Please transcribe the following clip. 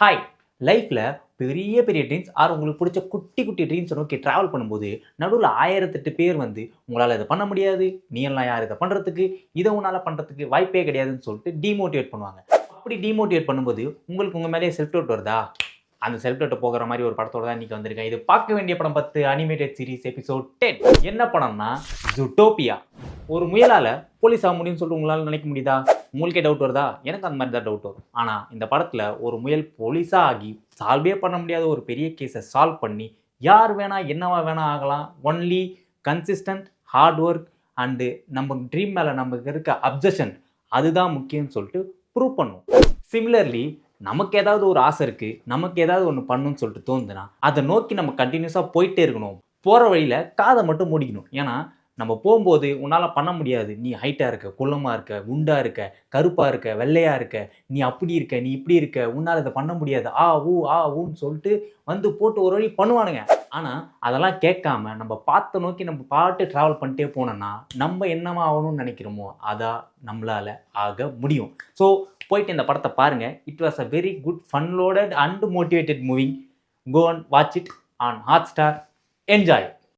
Hi. லைஃப்பில் பெரிய பெரிய ட்ரீம்ஸ் உங்களுக்கு பிடிச்ச குட்டி குட்டி ட்ரீம்ஸை நோக்கி ட்ராவல் பண்ணும்போது நடுவில் 1008 பேர் வந்து உங்களால் இதை பண்ண முடியாது, நீ எல்லாம் யார் இதை பண்ணுறதுக்கு, இதை உன்னால் பண்ணுறதுக்கு வாய்ப்பே கிடையாதுன்னு சொல்லிட்டு டிமோட்டிவேட் பண்ணுவாங்க. அப்படி டிமோட்டிவேட் பண்ணும்போது உங்களுக்கு உங்கள் மேலேயே செல்ஃப் டவுட் வருதா? அந்த செல்ஃப் டவுட் போகிற மாதிரி ஒரு படத்தோட தான் இன்றைக்கி வந்திருக்கேன். இது பார்க்க வேண்டிய படம் 10 அனிமேட்டட் சீரிஸ் எபிசோட் 10. என்ன படம்னா ஜூட்டோபியா. ஒரு முயலால் போலீஸ் ஆக முடியும்னு சொல்லிட்டு உங்களால் நினைக்க முடியுதா? உங்களுக்கே டவுட் வருதா? எனக்கு அந்த மாதிரி தான் டவுட் வரும். ஆனால் இந்த படத்தில் ஒரு முயல் போலீஸாக ஆகி சால்வே பண்ண முடியாத ஒரு பெரிய கேஸை சால்வ் பண்ணி யார் வேணா என்னவா வேணா ஆகலாம். Only consistent hard work and நம்ம ட்ரீம் மேலே நமக்கு இருக்க அப்சஷன் அதுதான் முக்கியம்னு சொல்லிட்டு ப்ரூவ் பண்ணும். சிமிலர்லி நமக்கு ஏதாவது ஒரு ஆசை இருக்குது, நமக்கு ஏதாவது ஒன்று பண்ணணும்னு சொல்லிட்டு தோணுதுன்னா அதை நோக்கி நம்ம கண்டினியூஸாக போயிட்டே இருக்கணும். போகிற வழியில் காதை மட்டும் மூடிக்கணும். ஏன்னா நம்ம போகும்போது உன்னால் பண்ண முடியாது, நீ ஹைட்டாக இருக்க, குள்ளமாக இருக்க, குண்டாக இருக்க, கருப்பாக இருக்க, வெள்ளையாக இருக்க, நீ அப்படி இருக்க, நீ இப்படி இருக்க, உன்னால் இதை பண்ண முடியாது, ஊன்னு சொல்லிட்டு வந்து போட்டு ஒரு வழி பண்ணுவானுங்க. ஆனால் அதெல்லாம் கேட்காம நம்ம பார்த்த நோக்கி நம்ம பாட்டு ட்ராவல் பண்ணிட்டே போனோம்னா நம்ம என்னவா ஆகணும்னு நினைக்கிறோமோ அதான் நம்மளால் ஆக முடியும். ஸோ போயிட்டு இந்த படத்தை பாருங்கள். It was a very good fun loaded and motivated movie. Go and watch it on Hotstar. Enjoy.